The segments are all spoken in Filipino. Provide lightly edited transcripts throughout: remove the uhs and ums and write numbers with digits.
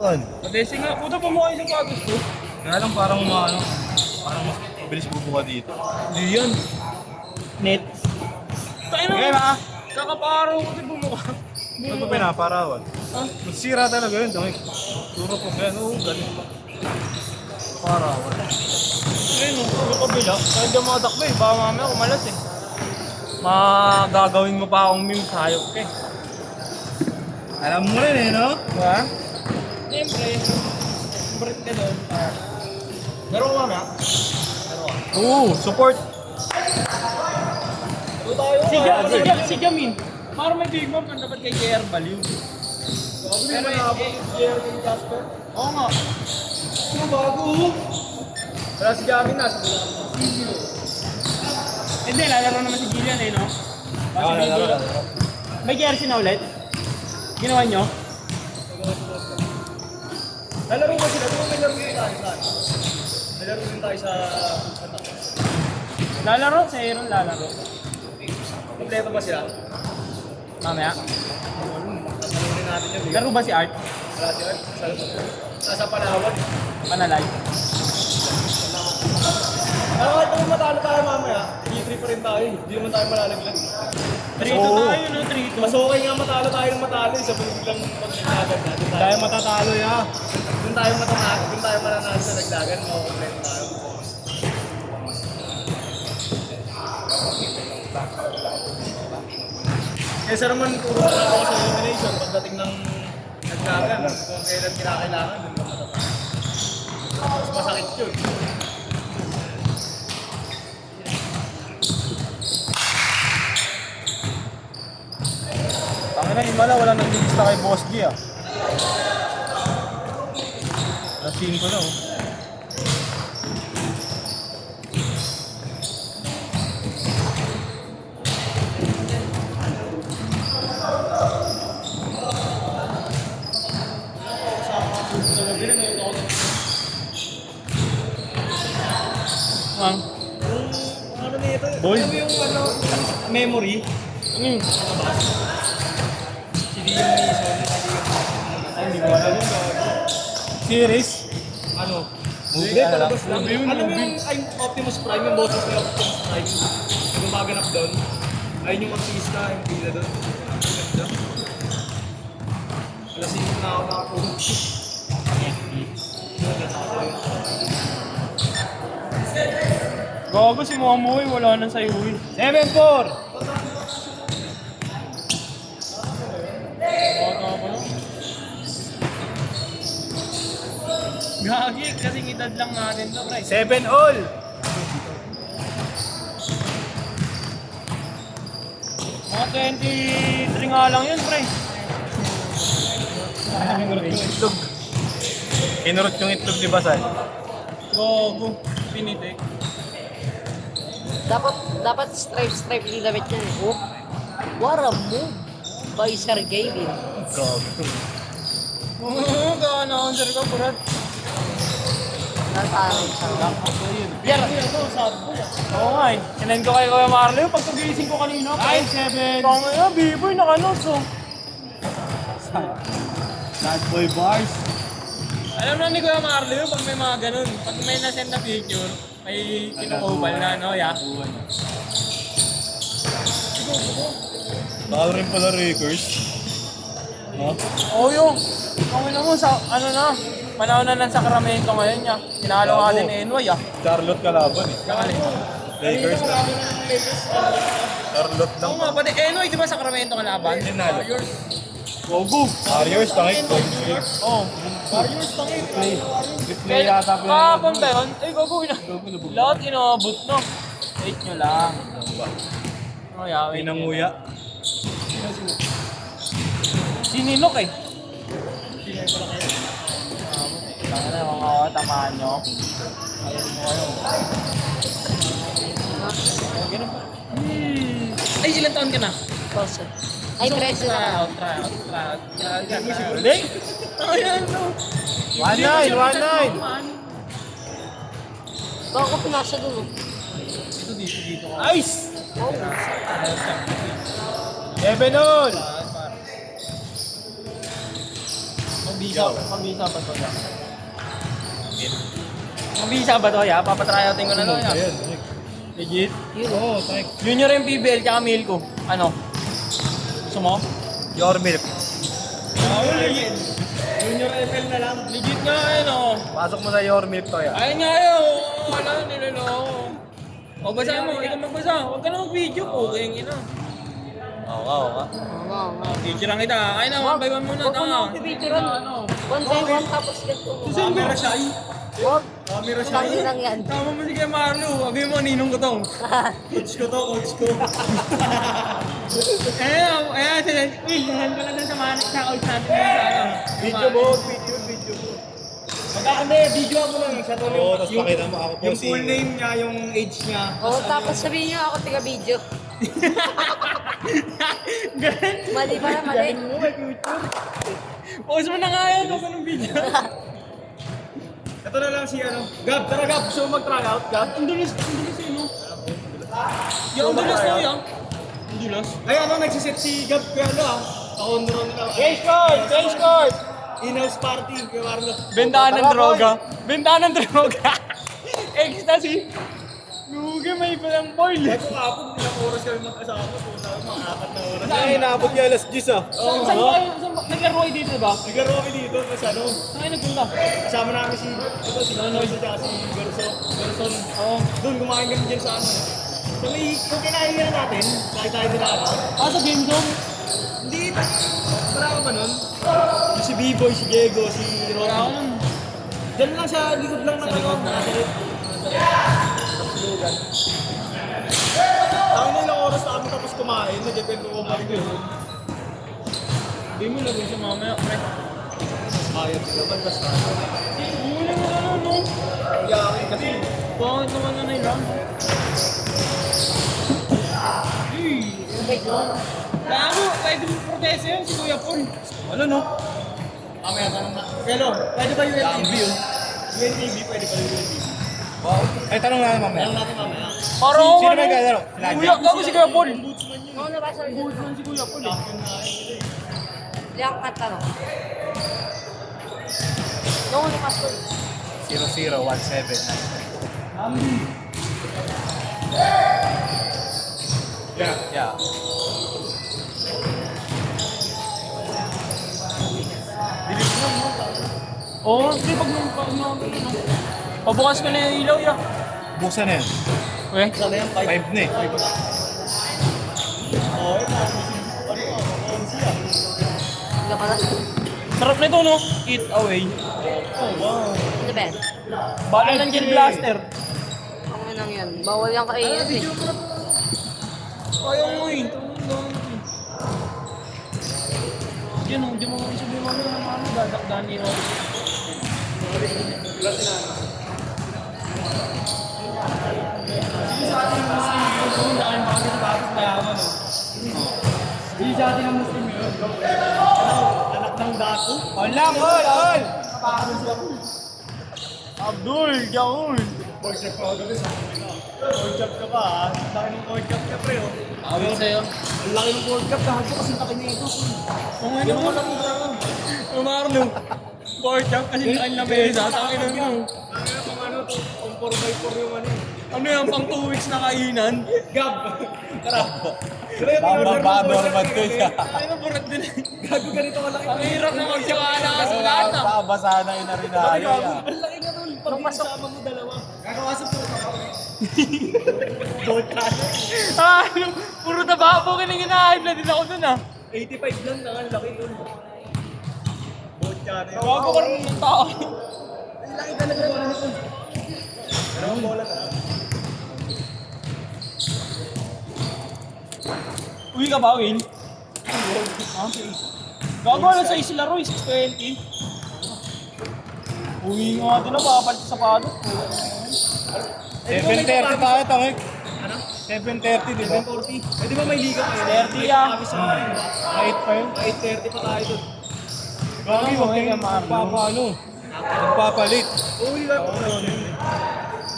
Madesi nga, puta pa mo kayo sa patos ko. Kaya lang parang parang mas mabilis bubuka dito. Hindi yan. Net. Tayo na. Okay ba? Kakaparaw kasi bumuka. Ano ba pinaparawan? Ah, Masira talaga yun. Dami. Turo po yan. Oo, galing. Parawan. ayun o, yung kabila. Kahit di mga takbo eh, baka mamaya kumalas eh. Magagawin mo pa akong meme sayop ka eh. Alam mo rin eh, no? Diba? Siyempre, break ka doon. Laro ka mamaya? Oo, support. Si Jamin. Parang may big mom, dapat kay JR Baliw. Pero JR kay Jasper? Oo nga. Ano bago? Wala si Jamin na. Hindi, lalaro naman si Gillian eh, no? Lalaro. May jersey na ulit? Ginawa nyo? Lalaro ba sila? Kung may laro din tayo saan? May laro din tayo sa... Lalaro? Sa Aaron lalaro. Kompleto ba sila? Mamaya? Sasalunin natin yun. Laro ba si Art? Wala si Art. Nasa Panawan. Panalay. Kung matalo tayo mamaya, D3 pa rin tayo. Hindi naman tayo malalaglag. 3-2 tayo, no? 3-2. Mas okay nga matalo tayo ng matalo. Sa biglang pag-nagdagan natin. Tayo matatalo ya. Doon tayo matatalo. Doon tayo mananalo sa nagdagan. Makukumpleto tayo. Kesa naman puro na ako sa elimination pagdating ng nagdagan. Kung kailan kinakailangan, doon ka matatalo. Mas masakit yun. Tangina, himala, wala nang lilista kay Boss G ah. Nasin ko na oh. Ang ano nito? Boy. Alam mo yung memory? Ano yun? CD yung ni Sony, CD yung... Ay, hindi ko alam yun. Series? Ano? Movie, Palabas lang. movie yun, Alam mo movie. yung Optimus Prime, yung boses ni Optimus Prime? Yung gumaganap doon? Ayun yung artista, yung pila doon. Ganda. Alasing na ako nakapulog. Gago si Mamoy, wala nang sayuin. 7-4! Gagi, kasing edad lang natin to, pre. 7-all! Mga 23 nga lang yun, pre. Kinurot yung itlog. Kinurot yung itlog ni Basal. Gago, pinitik. Dapat stripe din damit yan. Oh, what a move by Sergey Lin. Oo, ka-announcer ka, Brad. Natanong siya. Yan, oo nga eh. Sinend ko kay Kuya Marley, pag pagising ko kanina. 9-7! Tama na, B-boy, naka-announce oh. Bad boy bars. Alam na ni Kuya Marley, pag may mga ganun, pag may nasend na picture, may kinukubal na, no, ya? Baka rin pala Rakers. No? Oo yung, kung ina mo sa, ano na, panahon na ng Sacramento ngayon ya. Tinalo nga din ni NY ah. Charlotte kalaban eh. Kakali. Lakers na. Charlotte lang. Oo nga, pati NY, di ba Sacramento kalaban? Tinalo. Warriors. Gogo! Warriors, tangit. Oo. Warriors tangit. Replay yata po Kahapon ba yun? Ay, gagawin na. Lahat inabot no. Wait nyo lang. Oh, yeah, wait. Pinanguya. Sininok eh. Tama na mga tamaan nyo. Ayun mo kayo. Ganun pa. Ay, ilan taon ka na? Person. Ay, 13 na. Try out. Galing? Ayan, no. 1-9! Baka ko pinasa dun. Dito. Nice! Oh, 7-all! Mag-B Mabisa ba to ya? Mabisa ba to ya? Papatryotin ko na to ya. Ayan. Legit? Oo, thank Junior yung PBL tsaka Milko. Ano? Gusto mo? your milk. Legit. Junior FL na lang. Legit nga oh. Pasok mo sa your milk to ya. Ayun nga yun. Wala, niloloko. O, basa mo. Ikaw magbasa. Huwag ka na mag-video. Okay, yung ina. Oo ka. Picture lang kita. Ay na, one by one muna. Huwag mo na ako pipicturean. One by one tapos ganito. Camera shy. Huwag. Camera Lagi lang yan. Tama mo si Kuya Marlo. Sabi mo, ninong ko to. Coach ko to, coach ko. Sila. Uy, lahan ko lang sa manik sa coach natin. Video mo, video mo. Magkakande, video ako lang. Siya to Oo, tapos pakita mo ako po yung full name niya, yung age niya. Oo, tapos sabihin niyo ako taga-video. Ganun. Mali ba? Mali. Mo, may future. Post mo na nga yan, kung anong video. Ito na lang si ano. Gab, tara Gab. Gusto mo mag-try out, Gab? Ang dulas eh, no? Yung dulas na yan. Ang dulas? Ay, ano, nagsiset si Gab kaya ano ah. Ka-honor nila. Change card! In-house party, kaya Marlo. Bentahan ng droga. Bentahan ng droga. Ecstasy. Lugi, may palang boil. Ito kapag ilang oras kami mag-asawa ko. Mga 4 na oras. Ay, naabot niya alas 10 ah. Saan kayo? Naglaro kayo dito ba? Naglaro kami dito, kasi ano, Saan kayo nagpunta? kasama namin si Nonoy at saka si Gerson. Oo. Doon, kumain kami dyan sa ano. So may, kung kinain nga natin, kahit tayo nila ano. Sa game zone? Hindi, marami pa nun. Yung si B-Boy, si Diego, si Wala ako Rocky. nun. Diyan lang sa likod lang ng ano. Tayo na ilang oras na kami tapos kumain, nag-depende ko balik yun. Hindi mo lagay sa mamaya, pre. Ayat naman, basta. Muna mo ano, no? Yakin kasi. Bakit naman na nailang? Okay, doon. Gago, pwede mo proteso yun si Kuya Paul. Ano no? Mamaya tanong na. Kelo, pwede ba UNTV yun? UNTV, pwede ba UNTV? Wow. Ay, tanong na mamaya. Tanong natin mamaya. Parang Sino ba yung gagano? Kuya, gago si Kuya Paul. Oo, nabasa rin. Bullsman si Kuya Paul eh. Liang kanta no. Noong lupas ko. 0017. Yeah. Oo, hindi pag pabukas ko na yung ilaw ya. Buksan na yan. Uy, 5 na eh. Hindi ka na. sarap na ito no? Eat away. Oh, wow. Ano ba? Bala ng gel blaster. Ang nang yan. Bawal yung kainin eh. Ayaw mo eh. Yan o, di mo kami sabihin mo na ano, dadakdahan ni Rory. Sige sa atin ang Muslim yun, kung daan mga kapatid mayaman o. Sige sa atin ang Muslim yun. Anak ng dako. Wala, all! Kapakaroon sila po. Abdul, Jaul! Pork chop ka agad sa akin. Pork chop ka pa ha. Ang laki ng pork chop ka pre oh. Awin sa'yo. Ang laki ng pork chop. Kahit ko kasi laki na ito. Kung ano mo lang Marlo. Pork chop kasi nakain na mesa. Tangin na mo. Ano pang ano to? Pang 4x4 yung ano eh. Ano yan, pang 2 weeks na kainan? Gab! Tara! Normal to siya. Ay, naburat din. Gago ganito kalaki. Ang hirap na magtiyawala ka sa lahat ah. Babasahan na inarinaya yan. Ang laki nga nun. Pag kasama mo dalawa. Kakawasap po ka. Gold cutter. Ano? Puro tabako ka nang hinahype na din ako dun ah. 85 lang na ang laki nun. Gold cutter. Bago ka rin ng tao. Ang laki talaga bola nito. Dalawang bola na. Uwi ka ba, Will? Ha? Gago na sa isla Roy, 620. Uwi nga din na, papapalit sa sapatos. 7:30 tayo, Tangik. Ano? 7:30, di ba? 740. Eh di ba may liga kayo? 30 ah. Kami sa akin. 8 pa yun. 8:30 pa tayo doon. Gagi, huwag kayong magpapaano. Magpapalit. Uwi ka po.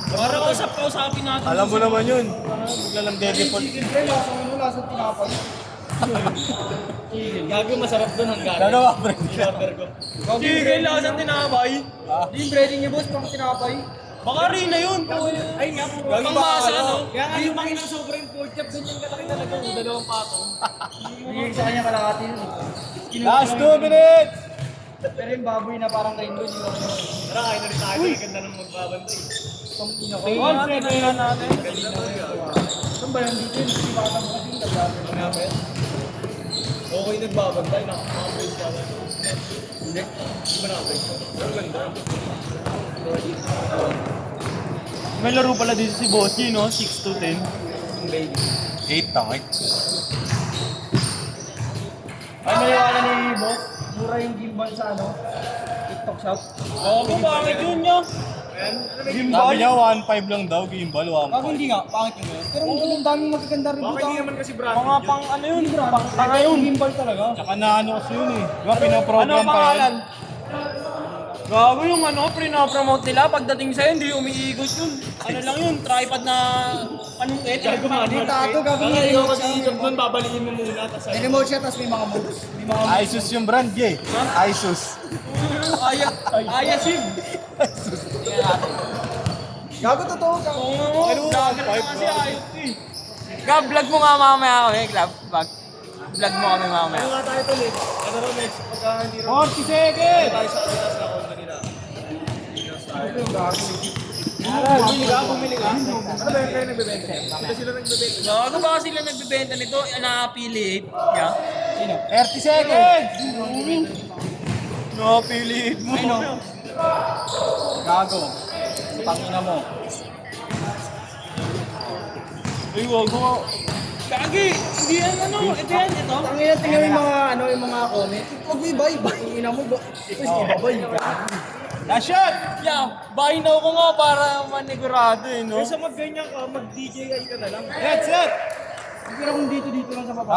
Para kausapin natin. Alam mo naman yun. Bigla lang default. Chicken bread, lasa mo, lasa tinapay. Gago masarap doon hanggang. Dalawa, pre. In-order ko. Chicken lang sa tinapay. Di yung breading niya boss, pang tinapay. Baka rin na yun. Ay nga po. Pangmasa, no? Kaya nga yung mga ng sobrang pork chop, ganyan kalaki talaga. Dalawang patong. Hindi sa kanya kalakati yun. Last 2 minutes! Pero yung baboy na parang rainbow, hindi ko naman. Tara, kain na rin tayo. Ganda ng magbabantay. Itong pinaka. All set na natin. Saan ba yung dito yun? Hindi ba katang kasi yung nagbaboy? Okay, nagbabantay. Nakapraise ka ba? Hindi. Hindi ba nakapraise ka? Pero ganda. May laro pala dito si Bossy, no? 6 to 10. Yung baby. 8 tangik. Ay, maniwala ni boss. Mura yung gimbal sa ano? TikTok shop. Oo, bakit yun niya? Sabi niya 1.5 lang daw, gimbal 1.5. Bakit hindi nga? Pangit yun eh. Pero ang daming magaganda rin dito. Bakit hindi naman kasi brand? Mga pang ano yun? Pang tanga yun. Gimbal talaga. Tsaka na ano kasi yun eh. Diba pinaprogram Ano ang pa pangalan? yan? Gago yung ano, pre-promote nila. Pagdating sa'yo, hindi umiikot yun. Ano lang yun, tripod na anong Gago man. Yung tato, gago Ang may ayaw remote kasi siya. doon, babalikin mo muna. Tapos May remote siya, tapos may mga moves. May mga moves. Isus yung brand, Jay. Isus. Aya sim. Gago totoo, gago. Oo, vlogger na kasi ayot eh. Gab, vlog mo nga mamaya kami, Glab. Vlog mo kami mamaya. Ano nga tayo tuloy? Ano ro next? Pagka hindi ro. 40 seconds! Tayo sa Adidas na ako kanina. Ano yung gago? Bumili ka? Bumili ka? Ano ba yung kayo nagbebenta? Sila sila nagbebenta. Gago ba sila nagbebenta nito? Na-affiliate niya? 30 seconds! Na-affiliate mo. Ano? Gago. Pangina mo. Ay, wag mo. Gagi! Hindi yan ano, ito yan, ito. Tangina, tingnan mo yung mga ano, yung mga comment. Huwag mo ibay, ina mo ba? Tapos ibabay. Last shot! Yeah, buy now ko nga para manigurado eh, no? Kaysa mag-ganyan ka, mag-DJ ka na lang. Set, set! Pero kung dito lang sa baba.